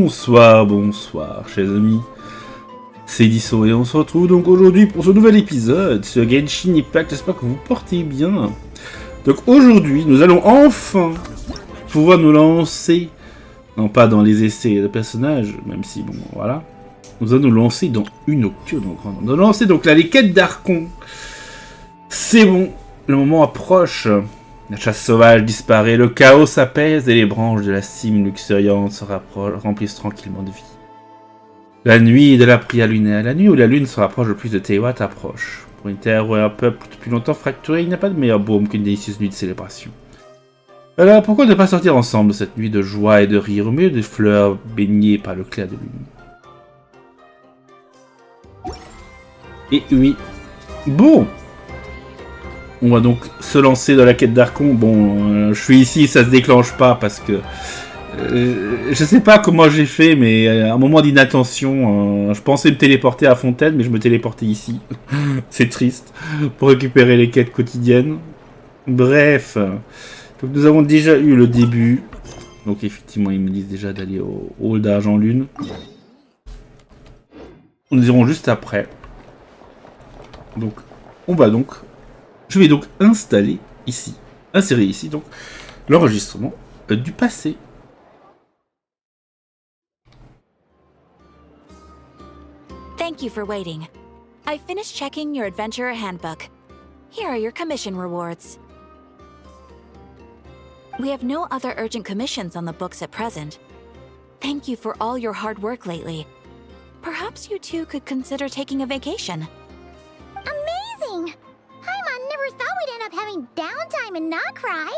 Bonsoir, bonsoir, chers amis. C'est Deaso et on se retrouve donc aujourd'hui pour ce nouvel épisode sur Genshin Impact. J'espère que vous portez bien. Donc aujourd'hui, nous allons enfin pouvoir nous lancer, non pas dans les essais de personnages, même si bon, voilà. Nous allons nous lancer dans une nocturne. Nous allons lancer donc là les quêtes d'Archon. C'est bon, le moment approche. La chasse sauvage disparaît, le chaos s'apaise et les branches de la cime luxuriante se remplissent tranquillement de vie. La nuit de la prière lunaire, la nuit où la lune se rapproche le plus de Théoat approche. Pour une terre ou un peuple depuis longtemps fracturé, il n'y a pas de meilleur baume qu'une délicieuse nuit de célébration. Alors pourquoi ne pas sortir ensemble cette nuit de joie et de rire au milieu des fleurs baignées par le clair de lune? Et oui, bon, on va donc se lancer dans la quête d'Archon. Bon, je suis ici, ça se déclenche pas parce que je sais pas comment j'ai fait, mais à un moment d'inattention, je pensais me téléporter à Fontaine, mais je me téléportais ici. C'est triste, pour récupérer les quêtes quotidiennes. Bref, donc nous avons déjà eu le début. Donc effectivement, ils me disent déjà d'aller au hall d'argent lune. Nous irons juste après. Donc, je vais donc insérer ici donc l'enregistrement du passé. Thank you for waiting. I finished checking your adventurer handbook. Here are your commission rewards. We have no other urgent commissions on the books at present. Thank you for all your hard work lately. Perhaps you two could consider taking a vacation. Amazing! Paimon never thought we'd end up having downtime and not cry.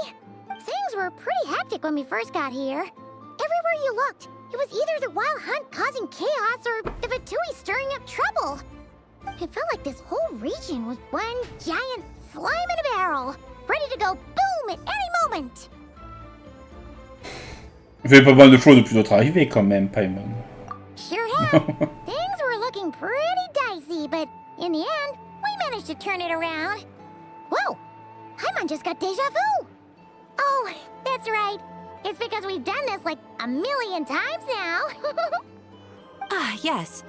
Things were pretty hectic when we first got here. Everywhere you looked, it was either the wild hunt causing chaos or the Fatui stirring up trouble. It felt like this whole region was one giant slime in a barrel, ready to go boom at any moment. Il fait pas mal de choses depuis notre arrivée quand même, Paimon. Sure have. Things were looking pretty dicey, but in the end, we managed to turn it around. Whoa! Paimon just got deja vu! Oh, that's right. It's because we've done this like a million times now. Ah, yes.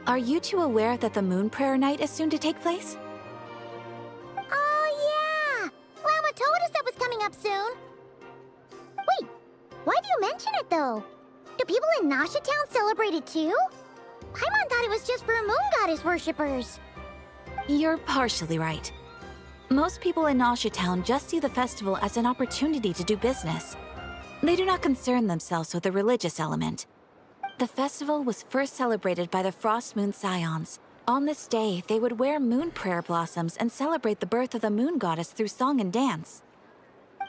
Are you two aware that the Moon Prayer Night is soon to take place? Oh, yeah! Llama told us that was coming up soon. Wait, why do you mention it, though? Do people in Nasha Town celebrate it, too? Paimon thought it was just for moon goddess worshippers. You're partially right. Most people in Nasha Town just see the festival as an opportunity to do business. They do not concern themselves with the religious element. The festival was first celebrated by the Frost Moon Scions. On this day, they would wear moon prayer blossoms and celebrate the birth of the moon goddess through song and dance.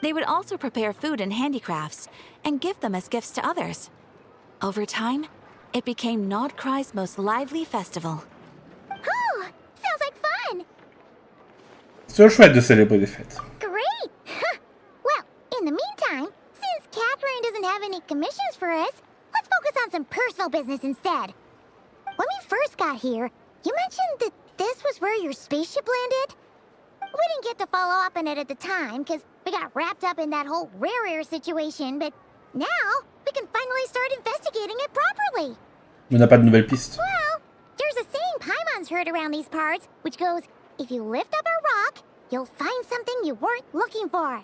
They would also prepare food and handicrafts and give them as gifts to others. Over time, it became Nodcry's most lively festival. Oh, sounds like fun! C'est chouette de célébrer des fêtes. Great! Well, in the meantime, since Catherine doesn't have any commissions for us, let's focus on some personal business instead. When we first got here, you mentioned that this was where your spaceship landed? We didn't get to follow up on it at the time, because we got wrapped up in that whole rare situation, but now we can finally start investigating it properly. On n'a pas de nouvelles pistes. Well, there's a saying Paimon's heard around these parts, which goes, if you lift up a rock, you'll find something you weren't looking for.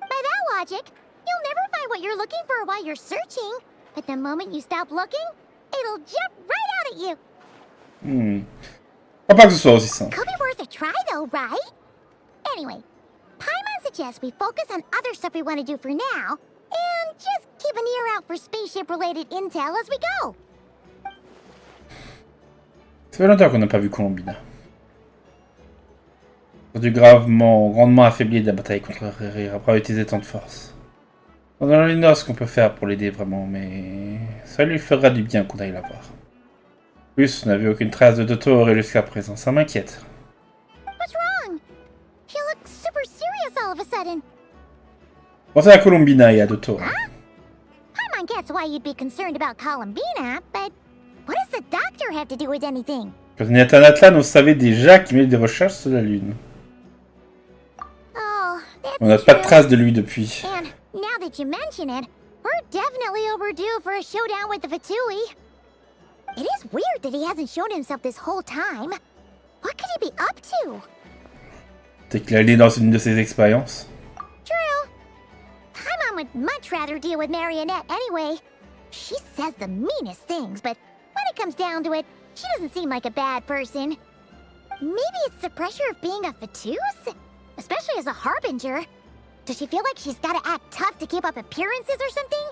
By that logic, you'll never find what you're looking for while you're searching, but the moment you stop looking, it'll jump right out at you. Pas que ce soit aussi simple. Could be worth a try though, right? Anyway, Paimon suggests we focus on other stuff we want to do for now, and just keep an ear out for spaceship-related intel as we go. Ça fait longtemps qu'on n'a pas vu Colombina. Perdu grandement affaibli de la bataille contre Riri après avoir utilisé tant de force. On ignore ce qu'on peut faire pour l'aider vraiment, mais ça lui fera du bien qu'on aille la voir. En plus, on n'a vu aucune trace de Dotor jusqu'à présent, ça m'inquiète. What's wrong? She looks super serious all of a sudden. Pensez à Colombina et à Dotor. Huh? Paimon gets why you'd be concerned about Columbina, but what does the doctor have to do with anything? Quand on est à Atlan, on savait déjà qu'il menait des recherches sur la Lune. Oh, that's On n'a pas de true. trace de lui depuis. And now that you mention it, We're definitely overdue for a showdown with the Fatui. It is weird that he hasn't shown himself this whole time. What could he be up to? Peut-être qu'il allait dans une de ses expériences. True. Paimon would much rather deal with Marionette anyway. She says the meanest things, but when it comes down to it, she doesn't seem like a bad person. Maybe it's the pressure of being a Fatuse? Especially as a Harbinger. Does she feel like she's gotta act tough to keep up appearances or something?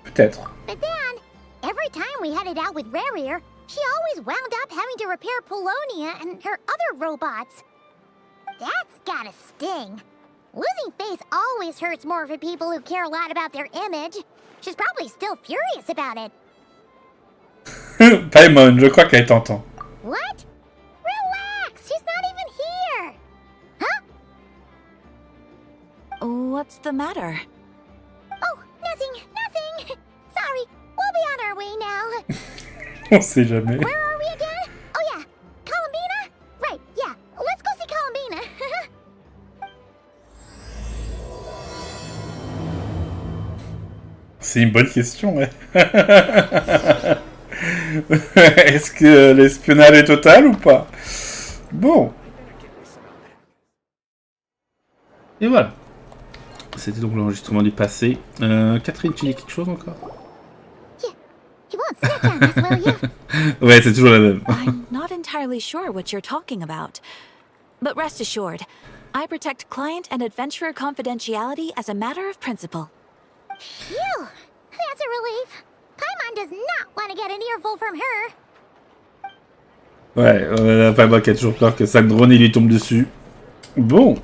Peut-être. But then, every time we headed out with Rarier, she always wound up having to repair Polonia and her other robots. That's gotta sting. Losing face always hurts more for people who care a lot about their image. She's probably still furious about it. Paimon, je crois qu'elle t'entend. What? Relax, she's not even here. Huh? What's the matter? Oh, nothing. Sorry, we'll be on our way now. On sait jamais. Where are we again? Oh yeah, Columbina? Right, yeah, let's go see Columbina. C'est une bonne question, ouais. Est-ce que l'espionnage est total ou pas? Bon. Et voilà. C'était donc l'enregistrement du passé. Catherine, tu dis quelque chose encore? You won't snitch on us, will you? Ouais, c'est toujours la même. I'm not entirely sure what you're talking about. But rest assured, I protect client and adventurer confidentiality as a matter of principle. Phew, that's a relief. Paimon does not want to get an earful from her. Ouais, on a Paimon qui a toujours peur que sa drone lui tombe dessus. Bon.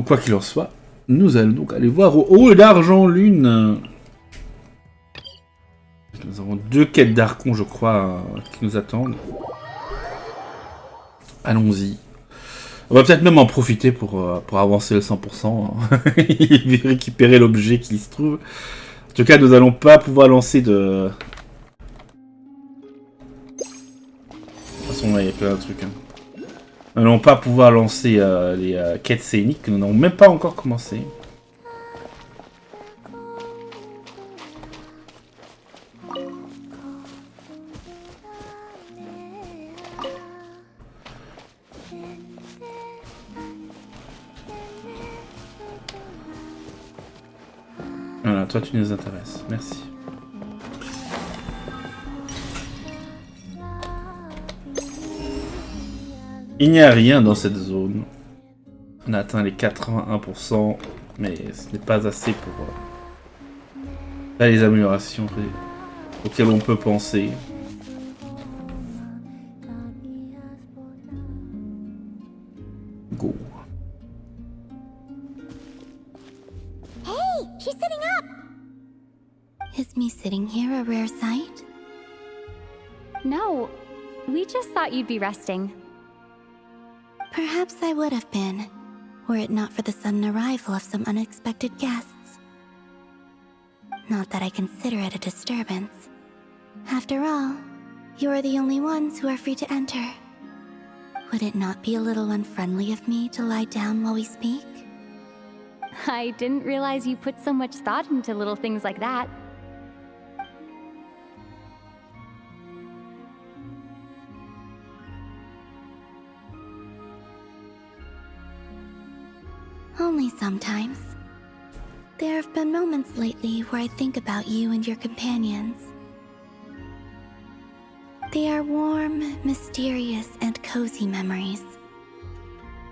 Quoi qu'il en soit, nous allons donc aller voir au haut d'Argent Lune. Nous avons 2 quêtes d'Archon, je crois, qui nous attendent. Allons-y. On va peut-être même en profiter pour avancer le 100%. Et récupérer l'objet qui se trouve. En tout cas, nous n'allons pas pouvoir lancer de... De toute façon, il y a plein de trucs. Hein. Nous n'allons pas pouvoir lancer les quêtes scéniques que nous n'avons même pas encore commencé. Voilà, toi tu nous intéresses. Merci. Il n'y a rien dans cette zone. On a atteint les 81%, mais ce n'est pas assez pour faire les améliorations auxquelles on peut penser. Go. Hey, she's sitting up. Is me sitting here a rare sight? No, we just thought you'd be resting. Perhaps I would have been, were it not for the sudden arrival of some unexpected guests. Not that I consider it a disturbance. After all, you are the only ones who are free to enter. Would it not be a little unfriendly of me to lie down while we speak? I didn't realize you put so much thought into little things like that. Only sometimes. There have been moments lately where I think about you and your companions. They are warm, mysterious, and cozy memories.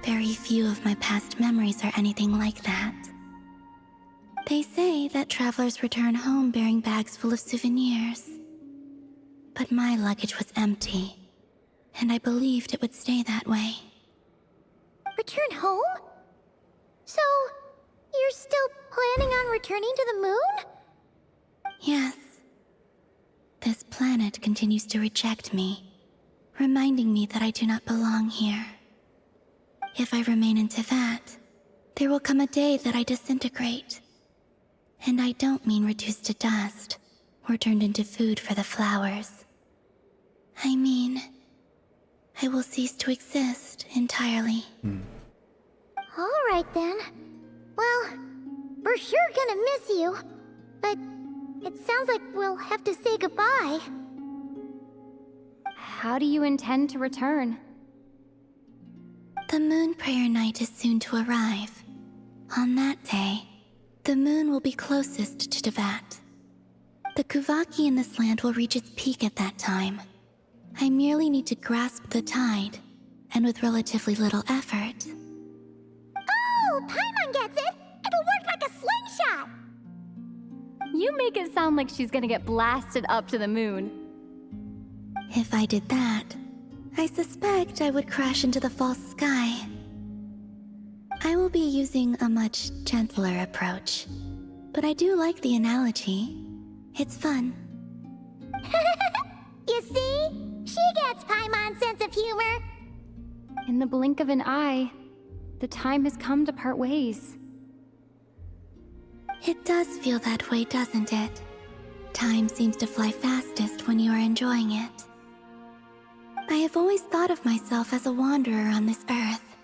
Very few of my past memories are anything like that. They say that travelers return home bearing bags full of souvenirs. But my luggage was empty, and I believed it would stay that way. Return home? So, you're still planning on returning to the moon? Yes. This planet continues to reject me, reminding me that I do not belong here. If I remain into that, there will come a day that I disintegrate. And I don't mean reduced to dust, or turned into food for the flowers. I mean, I will cease to exist entirely. Alright then. Well, we're sure gonna miss you. But it sounds like we'll have to say goodbye. How do you intend to return? The moon prayer night is soon to arrive. On that day, the moon will be closest to Teyvat. The Kuvaki in this land will reach its peak at that time. I merely need to grasp the tide, and with relatively little effort. Oh, Paimon gets it! It'll work like a slingshot! You make it sound like she's gonna get blasted up to the moon. If I did that, I suspect I would crash into the false sky. I will be using a much gentler approach, but I do like the analogy. It's fun. You see? She gets Paimon's sense of humor. In the blink of an eye, the time has come to part ways. It does feel that way, doesn't it? Time seems to fly fastest when you are enjoying it. I have always thought of myself as a wanderer on this earth,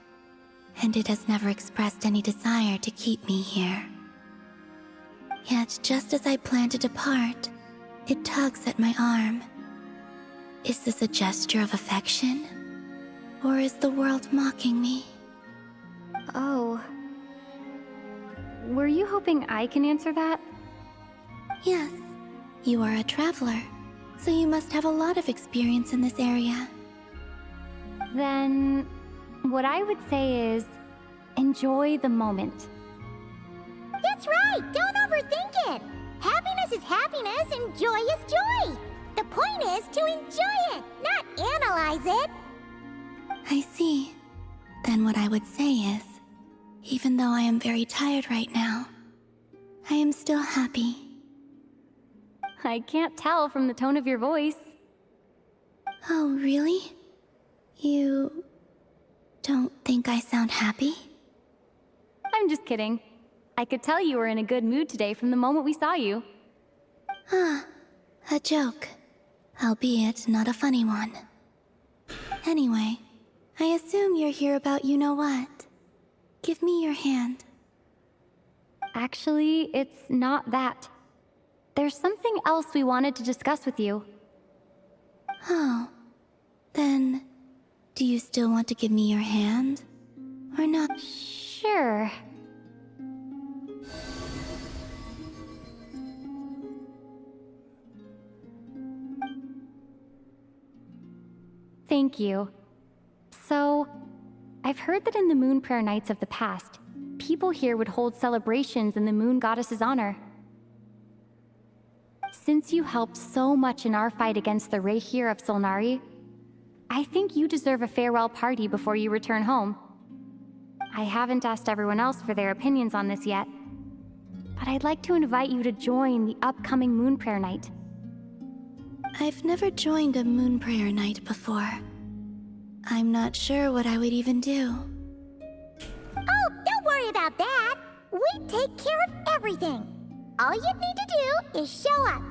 and it has never expressed any desire to keep me here. Yet, just as I plan to depart, it tugs at my arm. Is this a gesture of affection? Or is the world mocking me? Oh. Were you hoping I can answer that? Yes, you are a traveler, so you must have a lot of experience in this area. Then, what I would say is, enjoy the moment. That's right! Don't overthink it! Happiness is happiness and joy is joy! The point is to enjoy it, not analyze it! I see. Then what I would say is, even though I am very tired right now, I am still happy. I can't tell from the tone of your voice. Oh, really? You don't think I sound happy? I'm just kidding. I could tell you were in a good mood today from the moment we saw you. Ah, a joke. Albeit not a funny one. Anyway, I assume you're here about you-know-what. Give me your hand. Actually, it's not that. There's something else we wanted to discuss with you. Oh, then, do you still want to give me your hand? Or not? Sure. Thank you. So, I've heard that in the moon prayer nights of the past, people here would hold celebrations in the moon goddess's honor. Since you helped so much in our fight against the Reihir of Solnari, I think you deserve a farewell party before you return home. I haven't asked everyone else for their opinions on this yet, but I'd like to invite you to join the upcoming moon prayer night. I've never joined a moon prayer night before. I'm not sure what I would even do. Oh, don't worry about that! We take care of everything! All you'd need to do is show up.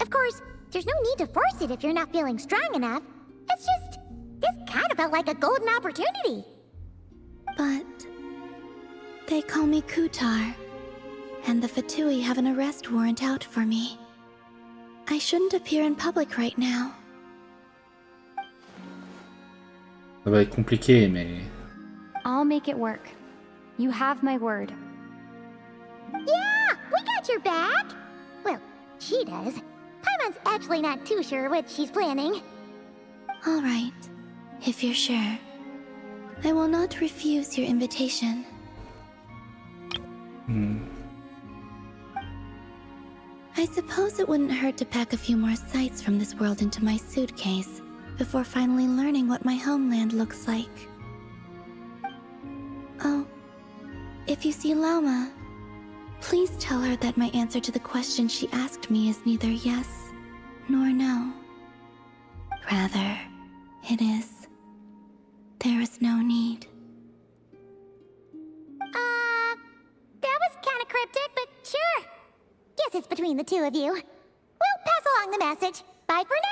Of course, there's no need to force it if you're not feeling strong enough. It's just, this kind of felt like a golden opportunity. But they call me Kutar, and the Fatui have an arrest warrant out for me. I shouldn't appear in public right now. Ça va être compliqué, mais... I'll make it work. You have my word. Yeah, we got your back! Well, she does. Paimon's actually not too sure what she's planning. All right, if you're sure. I will not refuse your invitation. I suppose it wouldn't hurt to pack a few more sights from this world into my suitcase before finally learning what my homeland looks like. Oh, if you see Lauma, please tell her that my answer to the question she asked me is neither yes nor no. Rather, it is, there is no need. That was kinda cryptic, but sure. Guess it's between the two of you. We'll pass along the message. Bye for now!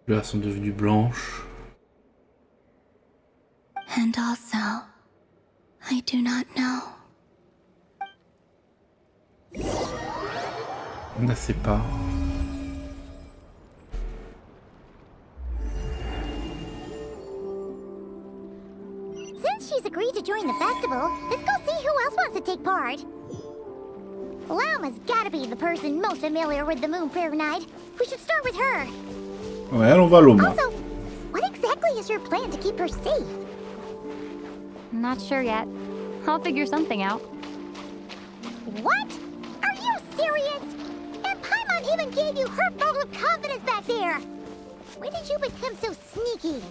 Là, elles sont devenues blanches. And also, I do not know. On ne sait pas. Since she's agreed to join the festival, let's go see who else wants to take part. Lama's gotta be the person most familiar with the Moon Prayer Night. We should start with her. Ouais, allons, va Loma. Also, what exactly is your plan to keep her safe? Not sure yet. I'll figure something out. What? Are you serious? And Paimon even gave you her vote of confidence back there. When did you become so sneaky?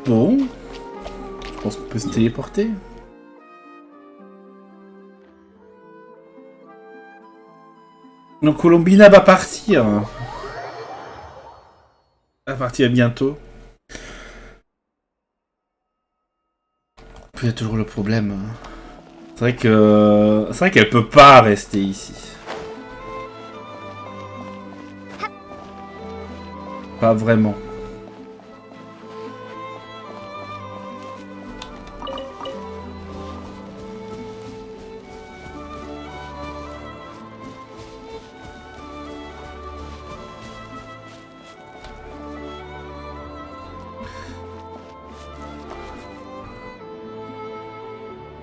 Bon. Je pense qu'on peut se téléporter. Donc Colombina va partir. Elle va partir bientôt. Puis il y a toujours le problème. C'est vrai qu'elle peut pas rester ici. Pas vraiment.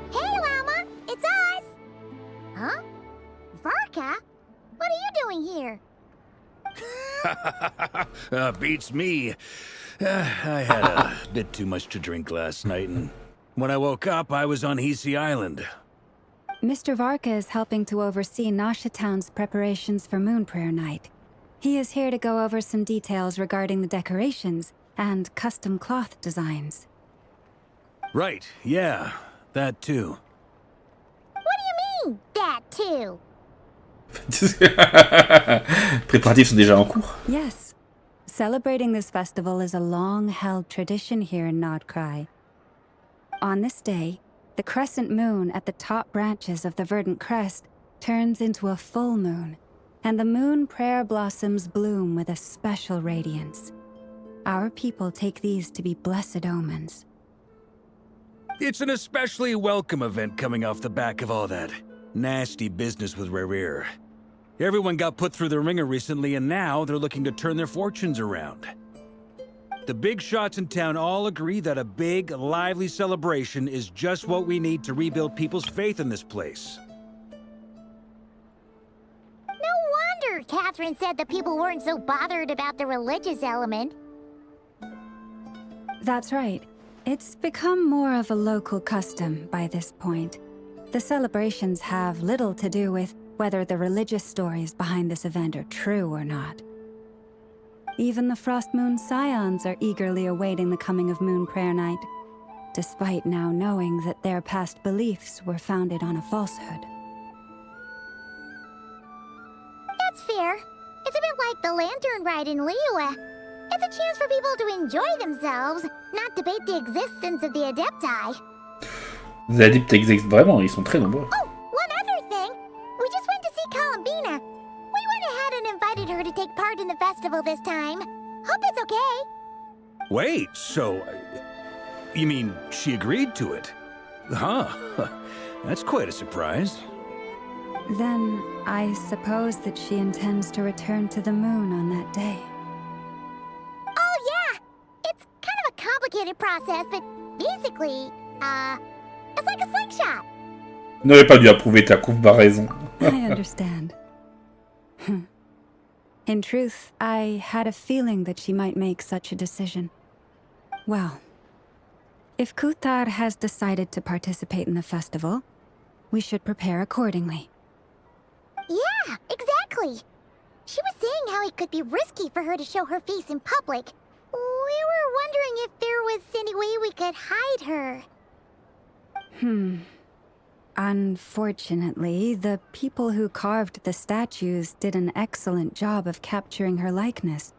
Hey, Lama! It's us! Huh? Varka? What are you doing here? Beats me. I had a bit too much to drink last night, and when I woke up, I was on Hisi Island. Mr. Varka is helping to oversee Nasha Town's preparations for Moon Prayer Night. He is here to go over some details regarding the decorations and custom cloth designs. Right, yeah, that too. What do you mean, that too? Préparatifs sont déjà en cours. Yes. Celebrating this festival is a long-held tradition here in Nordkrai. On this day, the crescent moon at the top branches of the verdant crest turns into a full moon, and the moon prayer blossoms bloom with a special radiance. Our people take these to be blessed omens. It's an especially welcome event coming off the back of all that nasty business with Rare. Everyone got put through the ringer recently, and now they're looking to turn their fortunes around. The big shots in town all agree that a big, lively celebration is just what we need to rebuild people's faith in this place. No wonder Catherine said that people weren't so bothered about the religious element. That's right. It's become more of a local custom by this point. The celebrations have little to do with whether the religious stories behind this event are true or not. Even the Frost Moon Scions are eagerly awaiting the coming of Moon Prayer Night, despite now knowing that their past beliefs were founded on a falsehood. That's fair. It's a bit like the lantern ride in Liyue. It's a chance for people to enjoy themselves, not debate the existence of the Adepti. Les adeptes existent vraiment, ils sont très nombreux. Oh, one other thing. We just went to see Columbina. We went ahead and invited her to take part in the festival this time. Hope it's okay. Wait, so... you mean she agreed to it? Huh. That's quite a surprise. Then, I suppose that she intends to return to the moon on that day. Oh, yeah. It's kind of a complicated process, but basically, it's like a slingshot. Vous n'avez pas dû approuver ta comparaison. I understand. In truth, I had a feeling that she might make such a decision. Well, if Kuthar has decided to participate in the festival, we should prepare accordingly. Yeah, exactly. She was saying how it could be risky for her to show her face in public. We were wondering if there was any way we could hide her. Unfortunately, the people who carved the statues did an excellent job of capturing her likeness.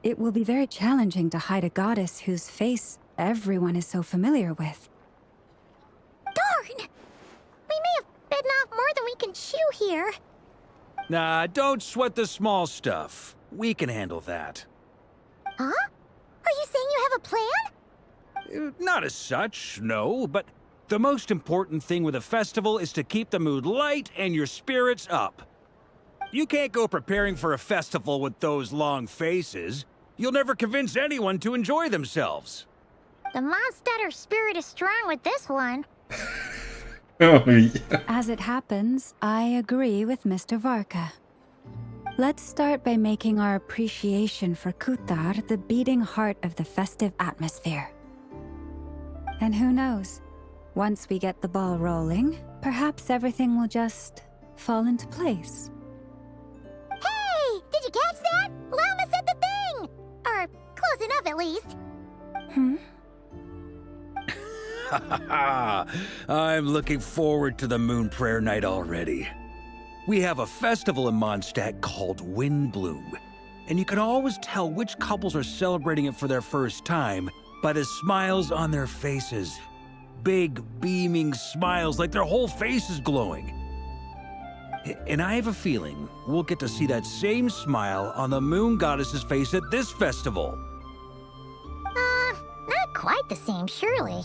It will be very challenging to hide a goddess whose face everyone is so familiar with. can chew here. Nah, don't sweat the small stuff. We can handle that. Huh? Are you saying you have a plan? Not as such, no, but the most important thing with a festival is to keep the mood light and your spirits up. You can't go preparing for a festival with those long faces. You'll never convince anyone to enjoy themselves. The Mondstatter spirit is strong with this one. Oh, oui. As it happens, I agree with Mr. Varka. Let's start by making our appreciation for Kutar the beating heart of the festive atmosphere. And who knows? Once we get the ball rolling, perhaps everything will just fall into place. Hey! Did you catch that? Llama said the thing! Or close enough at least. I'm looking forward to the Moon Prayer Night already. We have a festival in Mondstadt called Windbloom, and you can always tell which couples are celebrating it for their first time by the smiles on their faces. Big, beaming smiles like their whole face is glowing. And I have a feeling we'll get to see that same smile on the Moon Goddess's face at this festival. Not quite the same, surely.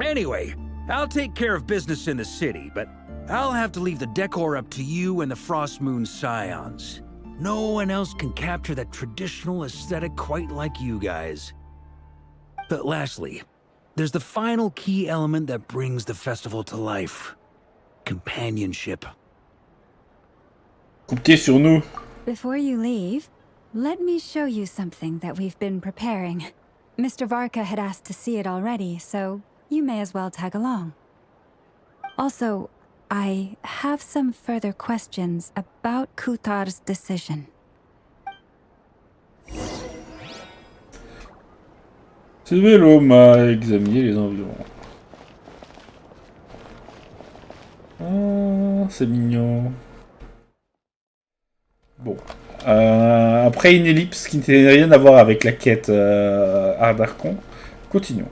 Anyway, I'll take care of business in the city, but I'll have to leave the decor up to you and the Frost Moon Scions. No one else can capture that traditional aesthetic quite like you guys. But lastly, there's the final key element that brings the festival to life. Companionship. Comptez sur nous. Before you leave, let me show you something that we've been preparing. Mr. Varka had asked to see it already, so you may as well tag along. Also, I have some further questions about Kutar's decision. Suivez l'homme à examiner les environs. Ah, c'est mignon. Bon. Après une ellipse qui n'a rien à voir avec la quête Ardarcon, continuons.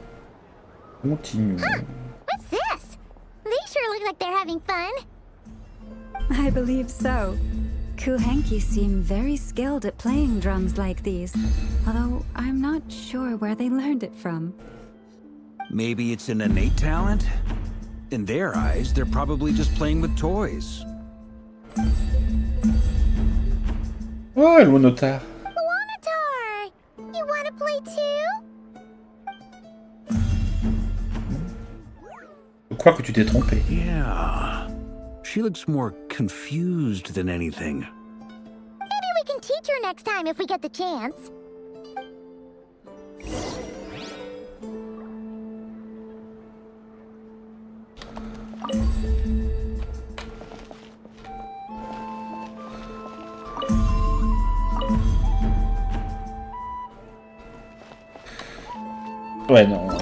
Continuons. What's this? They sure look like they're having fun. I believe so. Kuhenki seem very skilled at playing drums like these, although I'm not sure where they learned it from. Maybe it's an innate talent? In their eyes, they're probably just playing with toys. Oh, le monotar. Wanatar! You wanna play too? Je crois que tu t'es trompé. Yeah. She looks more confused than anything. Maybe we can teach her next time if we get the chance. Ouais, non, oui.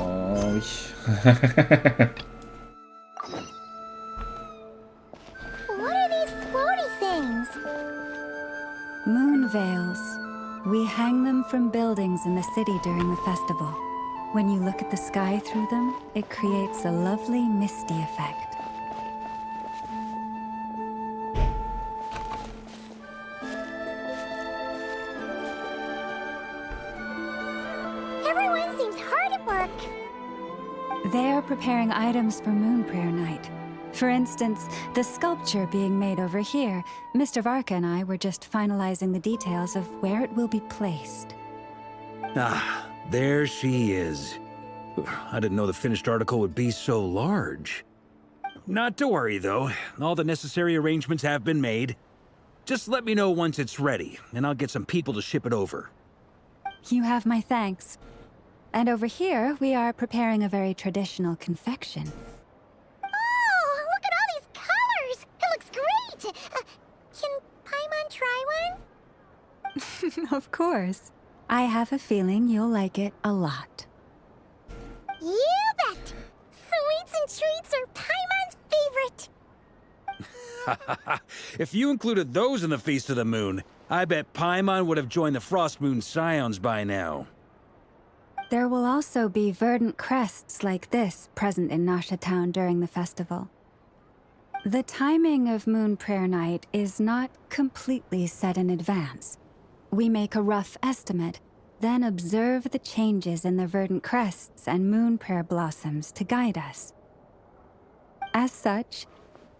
What are these floaty things? Moon veils. We hang them from buildings in the city during the festival. When you look at the sky through them, it creates a lovely misty effect. Everyone seems hard at work. They are preparing items for Moon Prayer Night. For instance, the sculpture being made over here, Mr. Varka and I were just finalizing the details of where it will be placed. Ah, there she is. I didn't know the finished article would be so large. Not to worry, though. All the necessary arrangements have been made. Just let me know once it's ready, and I'll get some people to ship it over. You have my thanks. And over here, we are preparing a very traditional confection. Oh, look at all these colors! It looks great! Can Paimon try one? Of course. I have a feeling you'll like it a lot. You bet! Sweets and treats are Paimon's favorite! If you included those in the Feast of the Moon, I bet Paimon would have joined the Frost Moon Scions by now. There will also be verdant crests like this present in Nasha Town during the festival. The timing of Moon Prayer Night is not completely set in advance. We make a rough estimate, then observe the changes in the verdant crests and moon prayer blossoms to guide us. As such,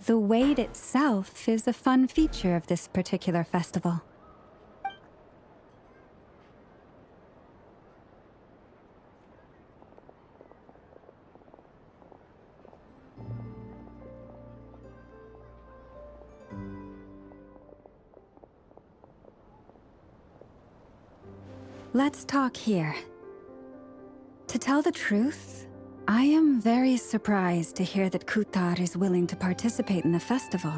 the wait itself is a fun feature of this particular festival. Let's talk here. To tell the truth, I am very surprised to hear that Kutar is willing to participate in the festival.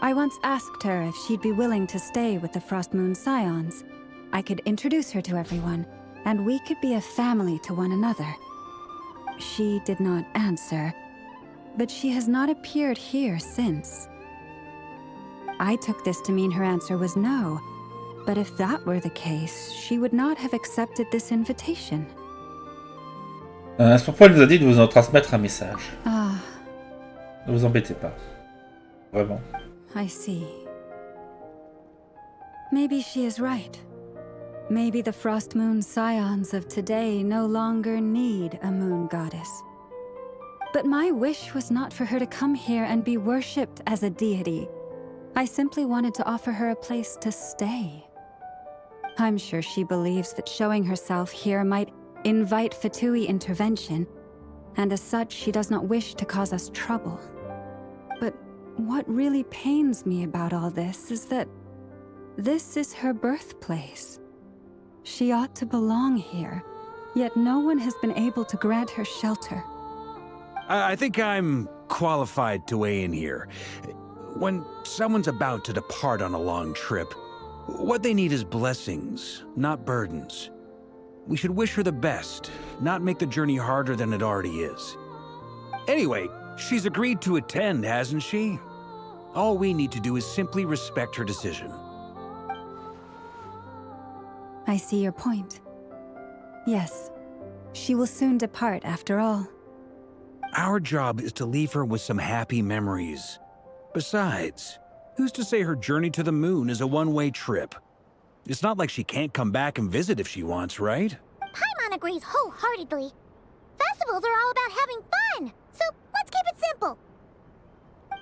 I once asked her if she'd be willing to stay with the Frost Moon Scions. I could introduce her to everyone, and we could be a family to one another. She did not answer, but she has not appeared here since. I took this to mean her answer was no. But if that were the case, she would not have accepted this invitation. À ce propos, elle nous a dit de vous en transmettre un message. Ah. Ne vous embêtez pas. Vraiment. I see. Maybe she is right. Maybe the Frost Moon Scions of today no longer need a moon goddess. But my wish was not for her to come here and be worshipped as a deity. I simply wanted to offer her a place to stay. I'm sure she believes that showing herself here might invite Fatui intervention, and as such she does not wish to cause us trouble. But what really pains me about all this is that this is her birthplace. She ought to belong here, yet no one has been able to grant her shelter. I think I'm qualified to weigh in here. When someone's about to depart on a long trip, what they need is blessings, not burdens. We should wish her the best, not make the journey harder than it already is. Anyway, she's agreed to attend, hasn't she? All we need to do is simply respect her decision. I see your point. Yes, she will soon depart after all. Our job is to leave her with some happy memories. Besides, who's to say her journey to the moon is a one-way trip? It's not like she can't come back and visit if she wants, right? Paimon agrees wholeheartedly. Festivals are all about having fun, so let's keep it simple.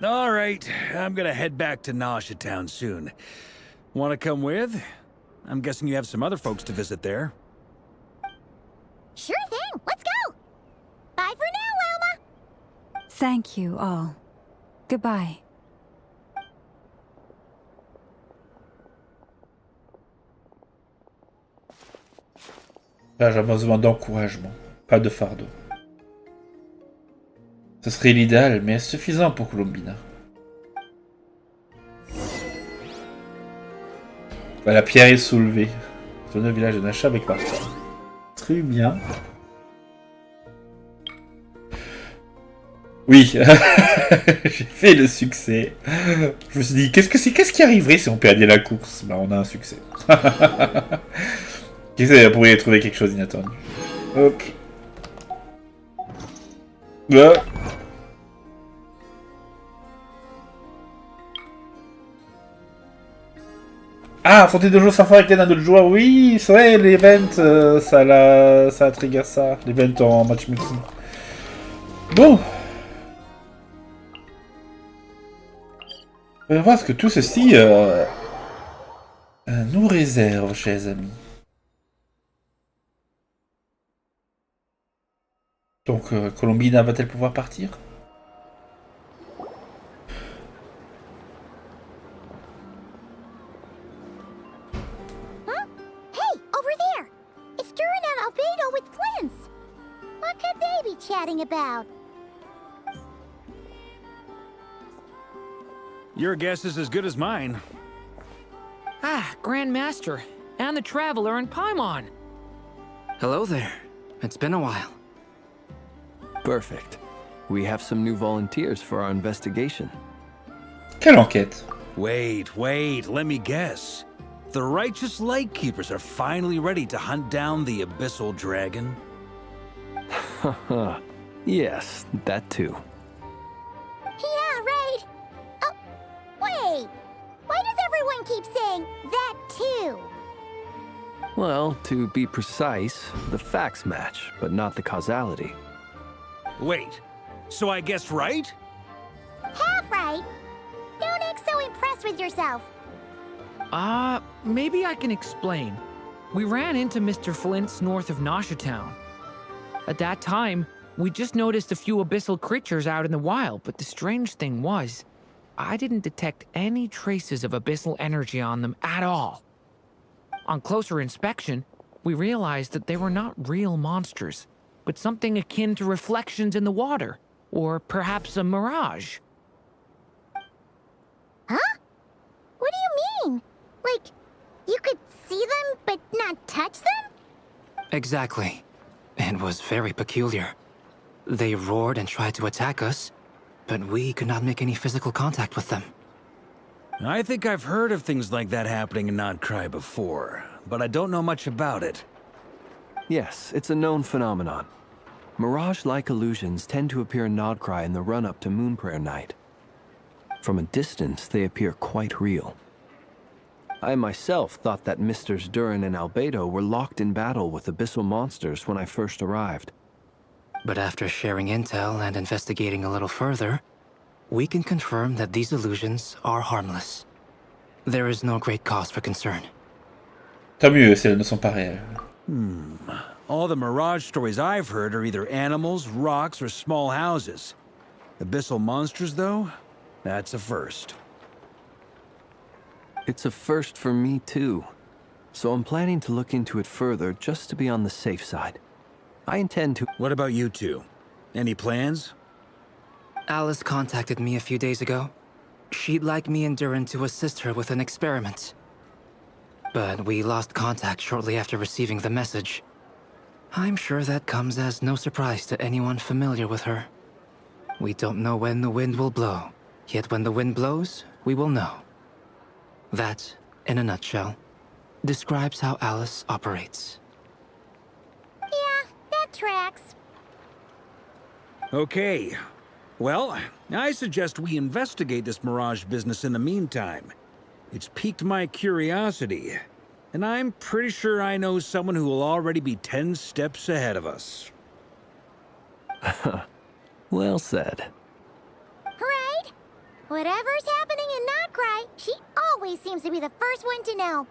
All right, I'm gonna head back to Nausea Town soon. Wanna come with? I'm guessing you have some other folks to visit there. Sure thing, let's go! Bye for now, Wilma! Thank you all. Goodbye. Là, j'ai besoin d'encouragement, pas de fardeau. Ce serait l'idéal, mais suffisant pour Colombina. La pierre est soulevée. Retourner au village de Nasha avec Martha. Très bien. Oui, j'ai fait le succès. Je me suis dit, qu'est-ce qui arriverait si on perdait la course? Bah, on a un succès. Qui sait, on pourrait trouver quelque chose d'inattendu. Hop. Là. Ah, affronter deux jours sans faire avec les nains d'autres joueurs. Oui, c'est vrai, l'event, ça a trigger ça. L'event en matchmaking. Bon. On va voir ce que tout ceci nous réserve, chers amis. Donc, Colombina va-t-elle pouvoir partir? Huh? Hey, over there! It's Duran and Albedo with twins! What could they be chatting about? Your guess is as good as mine. Ah, Grand Master, and the Traveler and Paimon. Hello there. It's been a while. Perfect. We have some new volunteers for our investigation. Quelle enquête? Wait, let me guess. The righteous Lightkeepers are finally ready to hunt down the Abyssal Dragon? Haha. Yes, that too. Yeah, right! Wait! Why does everyone keep saying that too? Well, to be precise, the facts match, but not the causality. Wait, so I guessed right? Half right. Don't act so impressed with yourself. Maybe I can explain. We ran into Mr. Flint's north of Town. At that time, we just noticed a few abyssal creatures out in the wild, but the strange thing was, I didn't detect any traces of abyssal energy on them at all. On closer inspection, we realized that they were not real monsters, but something akin to reflections in the water, or perhaps a mirage. Huh? What do you mean? Like, you could see them but not touch them? Exactly. It was very peculiar. They roared and tried to attack us, but we could not make any physical contact with them. I think I've heard of things like that happening in Not-Cry before, but I don't know much about it. Yes, it's a known phenomenon. Mirage-like illusions tend to appear in Nodcry in the run-up to Moonprayer Night. From a distance, they appear quite real. I myself thought that Misters Durin and Albedo were locked in battle with abyssal monsters when I first arrived. But after sharing intel and investigating a little further, we can confirm that these illusions are harmless. There is no great cause for concern. Tant mieux si elles ne sont pas réelles. All the Mirage stories I've heard are either animals, rocks, or small houses. Abyssal monsters, though? That's a first. It's a first for me, too. So I'm planning to look into it further just to be on the safe side. I intend to... What about you two? Any plans? Alice contacted me a few days ago. She'd like me and Durin to assist her with an experiment. But we lost contact shortly after receiving the message. I'm sure that comes as no surprise to anyone familiar with her. We don't know when the wind will blow, yet when the wind blows, we will know. That, in a nutshell, describes how Alice operates. Yeah, that tracks. Okay. Well, I suggest we investigate this Mirage business in the meantime. It's piqued my curiosity, and I'm pretty sure I know someone who will already be 10 steps ahead of us. Well said. Right? Whatever's happening in Notcry, she always seems to be the first one to know.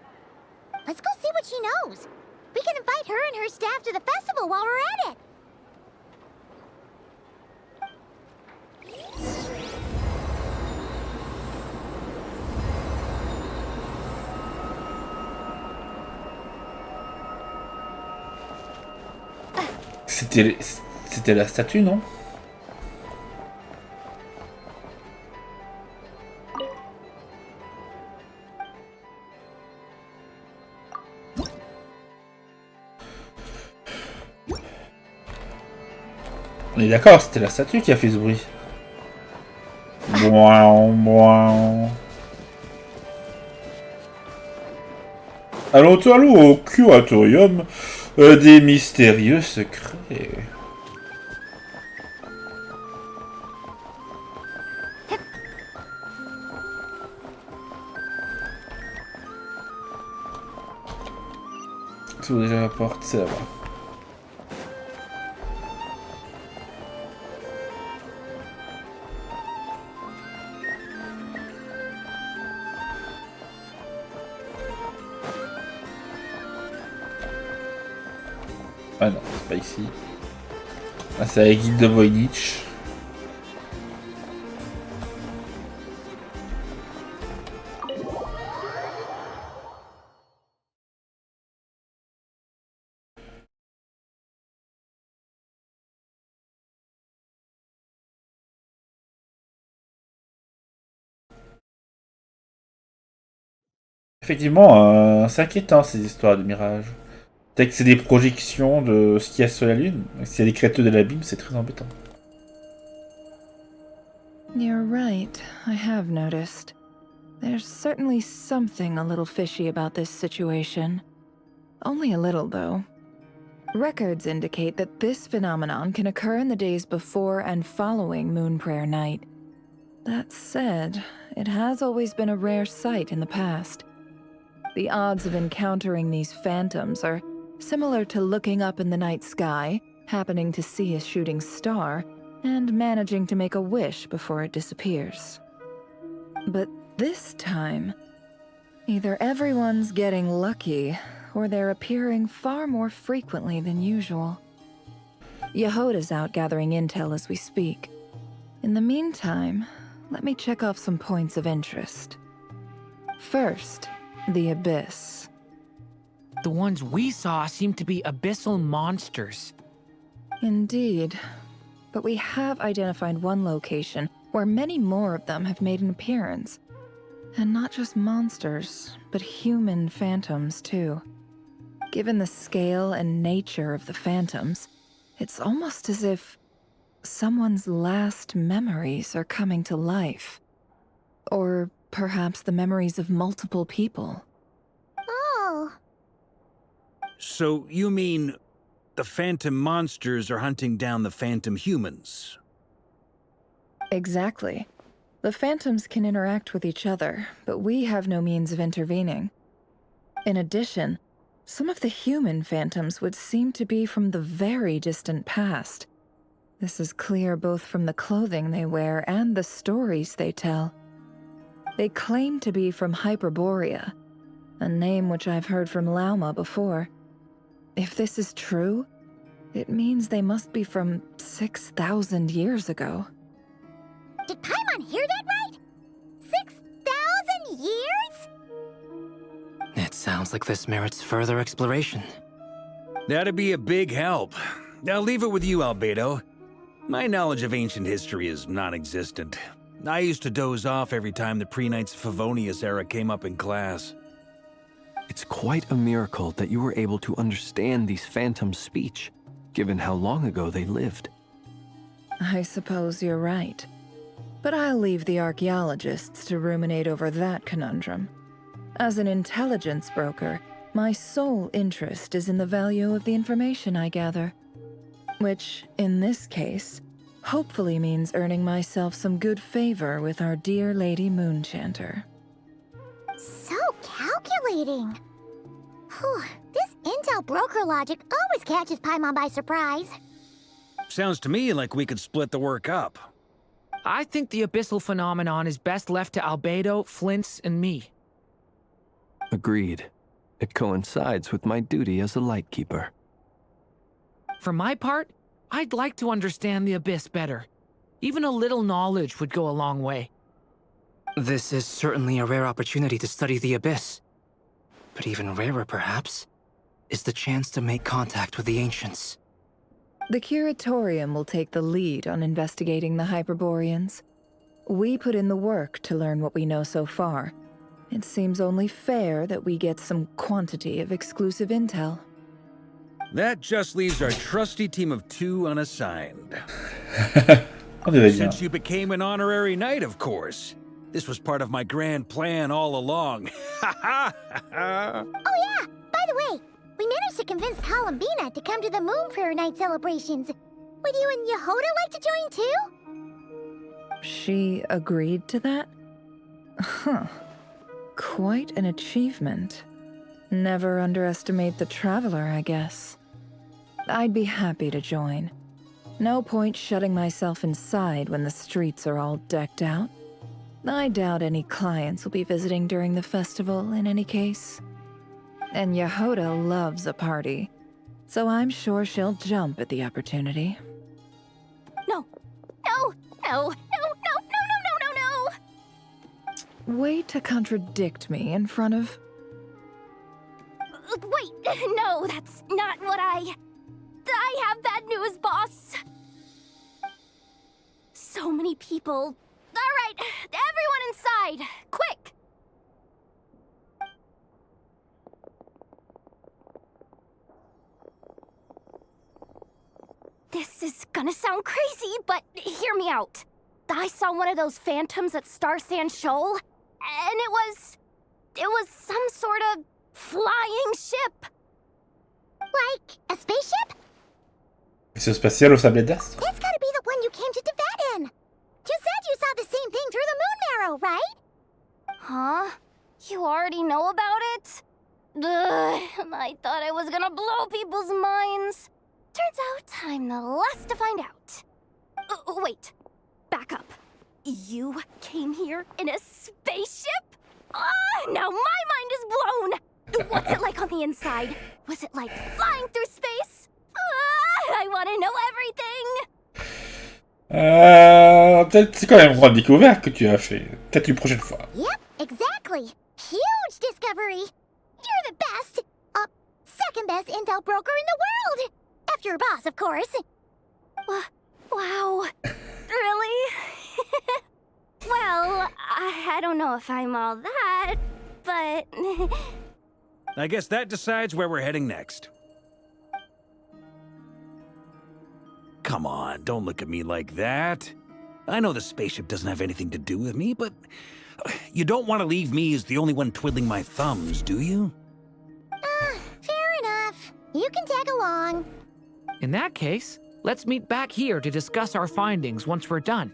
Let's go see what she knows. We can invite her and her staff to the festival while we're at it. C'était la statue, non? On est d'accord, c'était la statue qui a fait ce bruit. Bouin, bouin. Allons au curatorium des mystérieux secrets. Tout déjà la porte, c'est là-bas. Ah non, c'est pas ici. Ah, c'est la guilde de Voynich. Effectivement, c'est inquiétant ces histoires de mirages. Peut-être que c'est des projections de ce qu'il y a sur la Lune. S'il y a des créateurs de l'abîme, c'est très embêtant. You're right, I have noticed. There's certainly something a little fishy about this situation. Only a little, though. Records indicate that this phenomenon can occur in the days before and following Moonprayer Night. That said, it has always been a rare sight in the past. The odds of encountering these phantoms are similar to looking up in the night sky, happening to see a shooting star, and managing to make a wish before it disappears. But this time, either everyone's getting lucky, or they're appearing far more frequently than usual. Yehoda's out gathering intel as we speak. In the meantime, let me check off some points of interest. First, the Abyss. The ones we saw seem to be abyssal monsters. Indeed. But we have identified one location where many more of them have made an appearance. And not just monsters, but human phantoms too. Given the scale and nature of the phantoms, it's almost as if someone's last memories are coming to life. Or perhaps the memories of multiple people. Oh. So you mean the phantom monsters are hunting down the phantom humans? Exactly. The phantoms can interact with each other, but we have no means of intervening. In addition, some of the human phantoms would seem to be from the very distant past. This is clear both from the clothing they wear and the stories they tell. They claim to be from Hyperborea, a name which I've heard from Lauma before. If this is true, it means they must be from 6,000 years ago. Did Paimon hear that right? 6,000 years? It sounds like this merits further exploration. That'd be a big help. I'll leave it with you, Albedo. My knowledge of ancient history is non-existent. I used to doze off every time the pre-Knights of Favonius era came up in class. It's quite a miracle that you were able to understand these phantoms' speech, given how long ago they lived. I suppose you're right. But I'll leave the archaeologists to ruminate over that conundrum. As an intelligence broker, my sole interest is in the value of the information I gather. Which, in this case, hopefully means earning myself some good favor with our dear Lady Moonchanter. So calculating. Whew, this intel broker logic always catches Paimon by surprise. Sounds to me like we could split the work up. I think the abyssal phenomenon is best left to Albedo, Flints, and me. Agreed. It coincides with my duty as a lightkeeper. For my part, I'd like to understand the Abyss better. Even a little knowledge would go a long way. This is certainly a rare opportunity to study the Abyss. But even rarer, perhaps, is the chance to make contact with the Ancients. The Curatorium will take the lead on investigating the Hyperboreans. We put in the work to learn what we know so far. It seems only fair that we get some quantity of exclusive intel. That just leaves our trusty team of 2 unassigned. Since you became an honorary knight, of course. This was part of my grand plan all along. Oh yeah! By the way, we managed to convince Columbina to come to the Moonprayer Night celebrations. Would you and Yehoda like to join too? She agreed to that? Huh. Quite an achievement. Never underestimate the traveler, I guess. I'd be happy to join. No point shutting myself inside when the streets are all decked out. I doubt any clients will be visiting during the festival in any case. And Yehoda loves a party, so I'm sure she'll jump at the opportunity. No. No. No. No. No. No. No. No. No. No. Way to contradict me in front of... Wait, no, that's not what I have bad news, boss. So many people. All right, everyone inside, quick. This is gonna sound crazy, but hear me out. I saw one of those phantoms at Star Sand Shoal, and it was some sort of flying ship. Like a spaceship? Vaisseau spatial au sable d'astre. That's gotta be the one you came to Tibet in. You said you saw the same thing through the moon marrow, right? I thought I was gonna blow people's minds. Turns out I'm the last to find out. Wait. Back up. You came here in a spaceship? Now my mind is blown! What's it like on the inside? Was it like flying through space? I want to know everything! Peut-être c'est quand même une grande découverte que tu as fait. Peut-être une prochaine fois. Yep, exactly. Huge discovery. You're the best. Second best intel broker in the world. After your boss, of course. Wow. Really? Well, I don't know if I'm all that, but... I guess that decides where we're heading next. Come on, don't look at me like that. I know the spaceship doesn't have anything to do with me, but you don't want to leave me as the only one twiddling my thumbs, do you? Fair enough. You can tag along. In that case, let's meet back here to discuss our findings once we're done.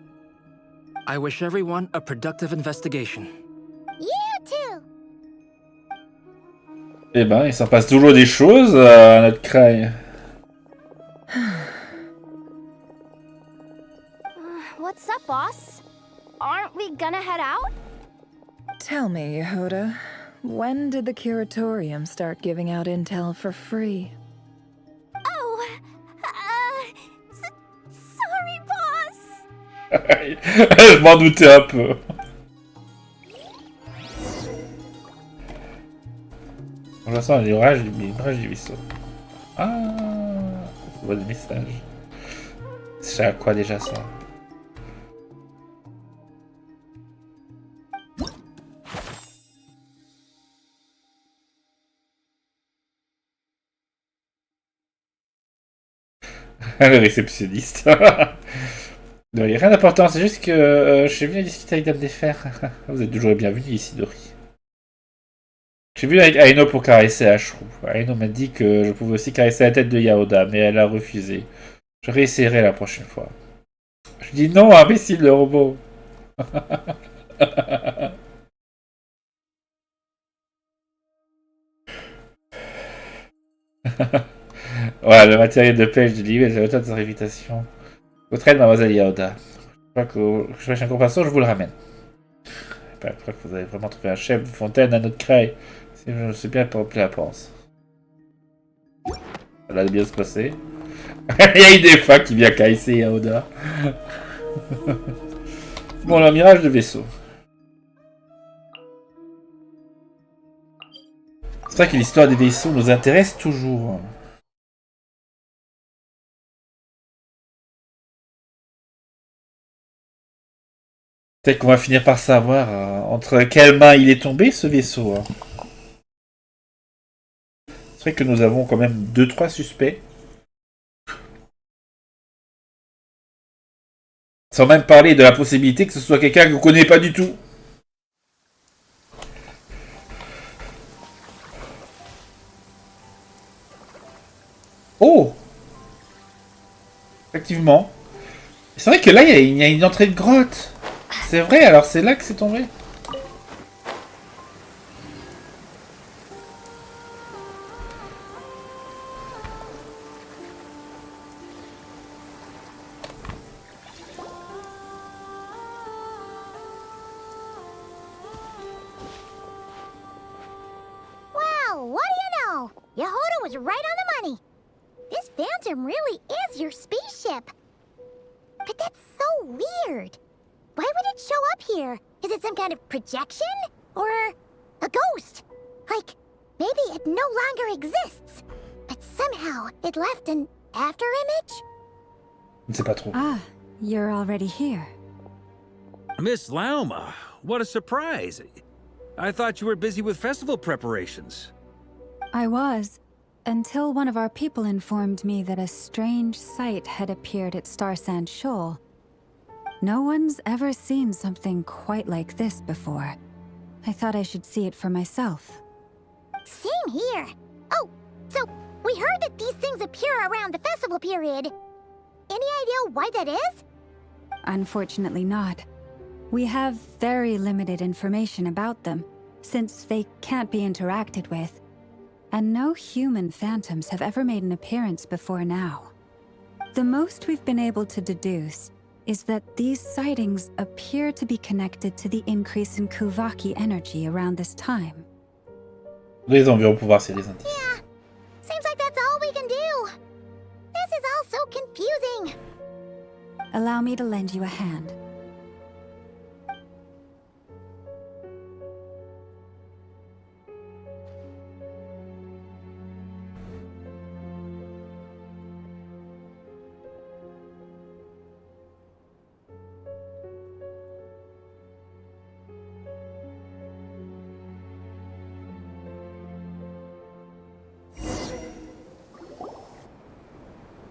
I wish everyone a productive investigation. You too. Eh ben, il s'en passe toujours des choses à notre craie. What's up, boss? Aren't we gonna head out? Tell me, Yehuda, when did the curatorium start giving out intel for free? Oh, sorry, boss. Je m'en doutais un peu. On va sentir l'orage du vaisseau. Ah, je vois des messages. C'est à quoi déjà ça? Le réceptionniste. Non, il n'y a rien d'important, c'est juste que je suis venu discuter avec Dame des Fers. Vous êtes toujours bienvenue ici, Dori. J'ai vu avec Aino pour caresser Ashru. Aino m'a dit que je pouvais aussi caresser la tête de Yaoda, mais elle a refusé. Je réessayerai la prochaine fois. Je dis non, imbécile, le robot. Voilà, le matériel de pêche de l'île est à l'auteur de sa réputation. Votre aide, mademoiselle Yaoda. Je crois que je cherche un compensation, je vous le ramène. Je crois que vous avez vraiment trouvé un chef de fontaine à notre craie. Si je me suis bien rempli la panse. Ça va bien se passer. Il y a une des fois qui vient caresser Yaoda. Bon, le mirage de vaisseau. C'est vrai que l'histoire des vaisseaux nous intéresse toujours. Peut-être qu'on va finir par savoir entre quelles mains il est tombé ce vaisseau. Hein. C'est vrai que nous avons quand même 2-3 suspects. Sans même parler de la possibilité que ce soit quelqu'un que vous ne connaissez pas du tout. Oh! Effectivement. C'est vrai que là, il y a une entrée de grotte. C'est vrai, alors c'est là que c'est tombé. Well, what do you know? Yehuda was right on the money. This Phantom really is your spaceship. But that's so weird. Why would it show up here? Is it some kind of projection? Or a ghost? Like, maybe it no longer exists. But somehow it left an afterimage? Je ne sais pas trop. Ah, you're already here. Miss Lauma, what a surprise. I thought you were busy with festival preparations. I was, until one of our people informed me that a strange sight had appeared at Star Sand Shoal. No one's ever seen something quite like this before. I thought I should see it for myself. Same here. Oh, so we heard that these things appear around the festival period. Any idea why that is? Unfortunately not. We have very limited information about them, since they can't be interacted with. and no human phantoms have ever made an appearance before now. The most we've been able to deduce is that these sightings appear to be connected to the increase in Kuvaki energy around this time. Les environs pouvoir, c'est des indices. Yeah, seems like that's all we can do. This is all so confusing. Allow me to lend you a hand.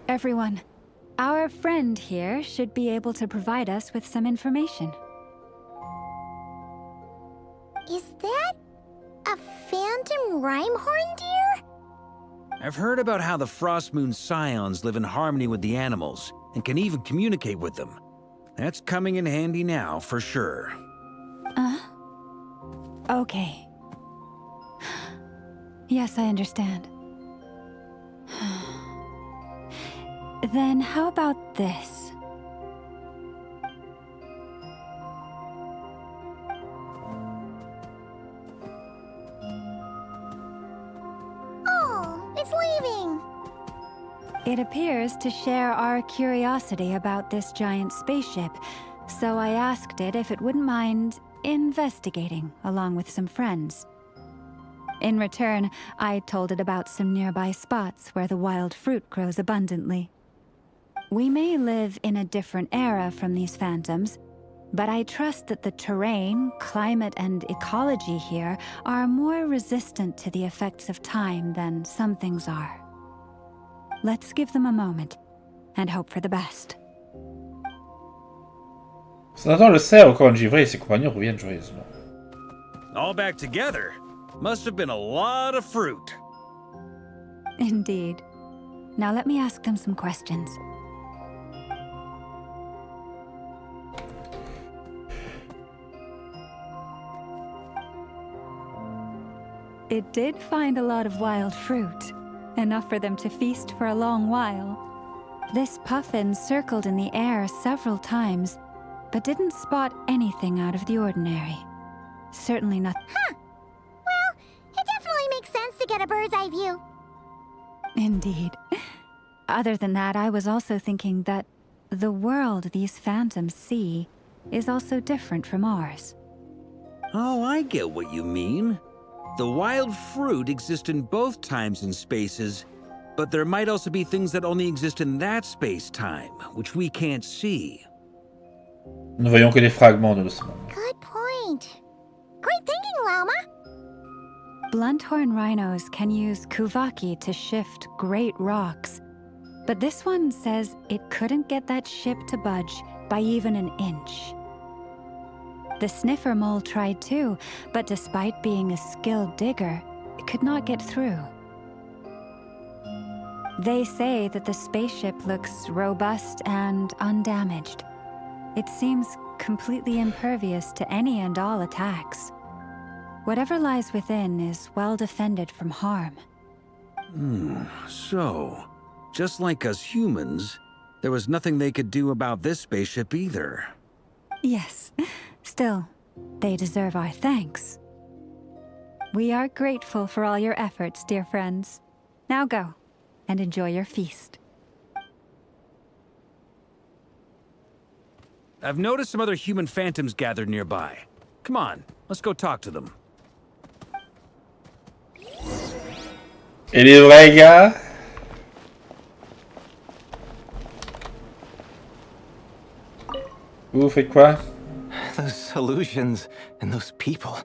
Everyone, our friend here should be able to provide us with some information. Is that a phantom rhymehorn deer? I've heard about how the Frost Moon Scions live in harmony with the animals and can even communicate with them. That's coming in handy now, for sure. Okay. Yes, I understand. Then how about this? Oh, it's leaving. It appears to share our curiosity about this giant spaceship, so I asked it if it wouldn't mind investigating along with some friends. In return, I told it about some nearby spots where the wild fruit grows abundantly. We may live in a different era from these phantoms, but I trust that the terrain, climate, and ecology here are more resistant to the effects of time than some things are. Let's give them a moment and hope for the best. Sénateur le cerf, encore givré et ses compagnons reviennent joyeusement. All back together? Must have been a lot of fruit. Indeed. Now let me ask them some questions. It did find a lot of wild fruit, enough for them to feast for a long while. This puffin circled in the air several times, but didn't spot anything out of the ordinary. Certainly not. Huh. Well, it definitely makes sense to get a bird's eye view. Indeed. Other than that, I was also thinking that the world these phantoms see is also different from ours. Oh, I get what you mean. The wild fruit exist in both times and spaces, but there might also be things that only exist in that space-time, which we can't see. Nous voyons que les fragments de ce monde. Good point. Great thinking, Lauma. Blunthorn rhinos can use Kuvaki to shift great rocks, but this one says it couldn't get that ship to budge by even an inch. The sniffer mole tried too, but despite being a skilled digger, it could not get through. They say that the spaceship looks robust and undamaged. It seems completely impervious to any and all attacks. Whatever lies within is well defended from harm. So, just like us humans, there was nothing they could do about this spaceship either. Yes. Still, they deserve our thanks. We are grateful for all your efforts, dear friends. Now go, and enjoy your feast. I've noticed some other human phantoms gathered nearby. Come on, let's go talk to them. Et les vrais gars? Vous faites quoi? Those illusions and those people.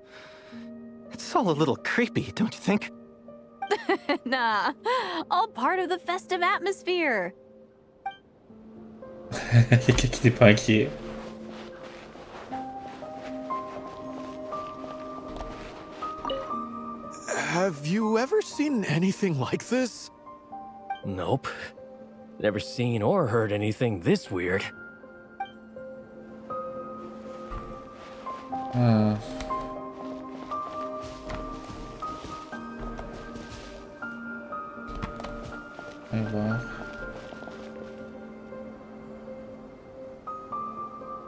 It's all a little creepy, don't you think? Nah, all part of the festive atmosphere. Quelqu'un qui n'est pas inquiet. Have you ever seen anything like this? Nope. Never seen or heard anything this weird.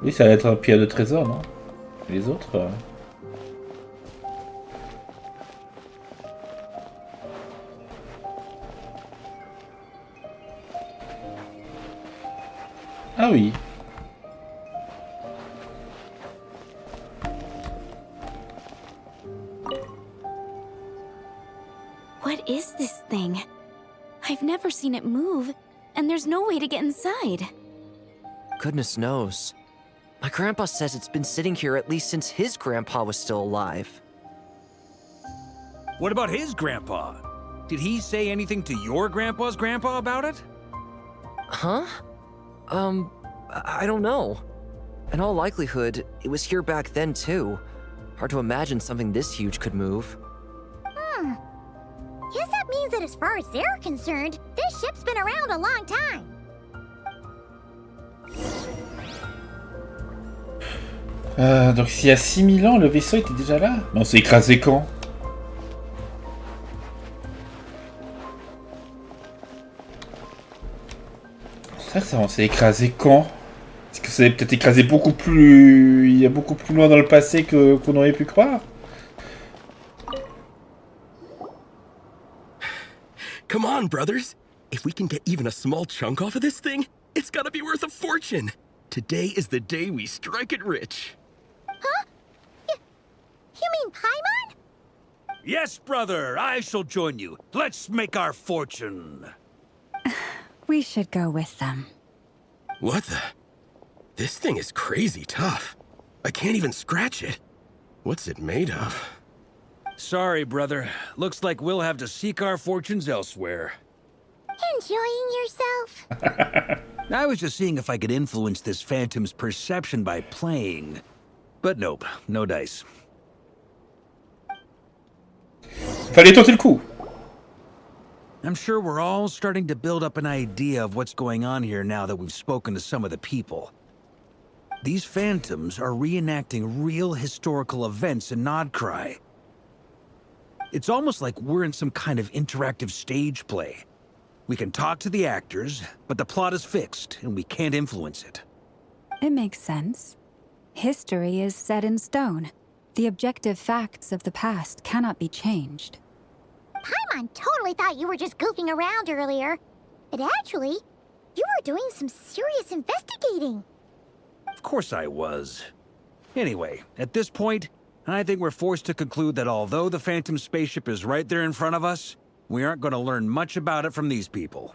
Oui, ça va être un pierre de trésor, non? Les autres... Ah oui. What is this thing? I've never seen it move, and there's no way to get inside. Goodness knows. My grandpa says it's been sitting here at least since his grandpa was still alive. What about his grandpa? Did he say anything to your grandpa's grandpa about it? Huh? I don't know. In all likelihood, it was here back then too. Hard to imagine something this huge could move. Guess that means that as far as they're concerned, this ship's been around a long time. Donc s'il y a 6000 ans, le vaisseau était déjà là? Mais on s'est écrasé quand? Ça, on s'est écrasé quand? Est-ce que ça s'est peut-être écrasé beaucoup plus... Il y a beaucoup plus loin dans le passé qu'on aurait pu croire? Come on, brothers. If we can get even a small chunk off of this thing, it's gotta be worth a fortune. Today is the day we strike it rich. Huh? You mean Paimon? Yes, brother, I shall join you. Let's make our fortune. We should go with them. What the? This thing is crazy tough. I can't even scratch it. What's it made of? Sorry, brother. Looks like we'll have to seek our fortunes elsewhere. Enjoying yourself? I was just seeing if I could influence this phantom's perception by playing. But nope, no dice. Fallait tenter le coup. I'm sure we're all starting to build up an idea of what's going on here now that we've spoken to some of the people. These phantoms are reenacting real historical events in Nodcry. It's almost like we're in some kind of interactive stage play. We can talk to the actors, but the plot is fixed, and we can't influence it. It makes sense. History is set in stone. The objective facts of the past cannot be changed. Paimon totally thought you were just goofing around earlier. But actually, you were doing some serious investigating. Of course I was. Anyway, at this point, I think we're forced to conclude that although the Phantom spaceship is right there in front of us, we aren't going to learn much about it from these people.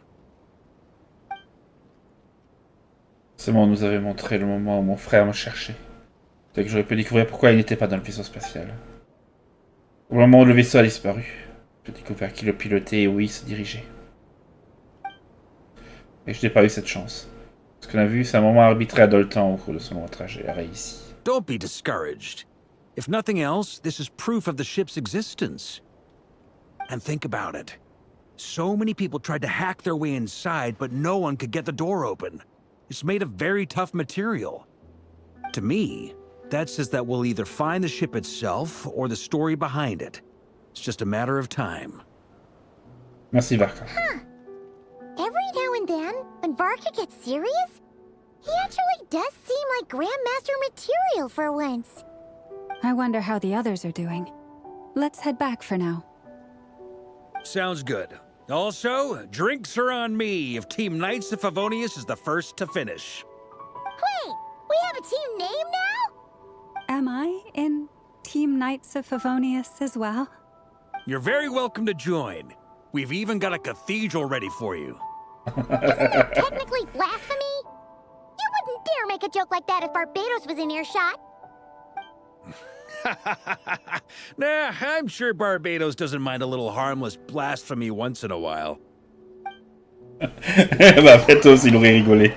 C'est bon, on nous avait montré le moment où mon frère me cherchait. C'est que j'aurais pu découvrir pourquoi il n'était pas dans le vaisseau spatial. Au moment où le vaisseau a disparu, j'ai découvert qui le pilotait et où il se dirigeait. Et je n'ai pas eu cette chance. Ce qu'on a vu, c'est un moment arbitraire dans le temps au cours de son long trajet arrêt ici. Don't be discouraged. If nothing else, this is proof of the ship's existence. And think about it. So many people tried to hack their way inside, but no one could get the door open. It's made of very tough material. To me, that says that we'll either find the ship itself or the story behind it. It's just a matter of time. Merci, Varka. Huh. Every now and then, when Varka gets serious, he actually does seem like Grandmaster material for once. I wonder how the others are doing. Let's head back for now. Sounds good. Also, drinks are on me if Team Knights of Favonius is the first to finish. Wait, we have a team name now? Am I in Team Knights of Favonius as well? You're very welcome to join. We've even got a cathedral ready for you. Isn't that technically blasphemy? You wouldn't dare make a joke like that if Barbados was in earshot. Nah, I'm sure Barbados doesn't mind a little harmless blasphemy once in a while. Bah, Fêtos, il aurait rigolé.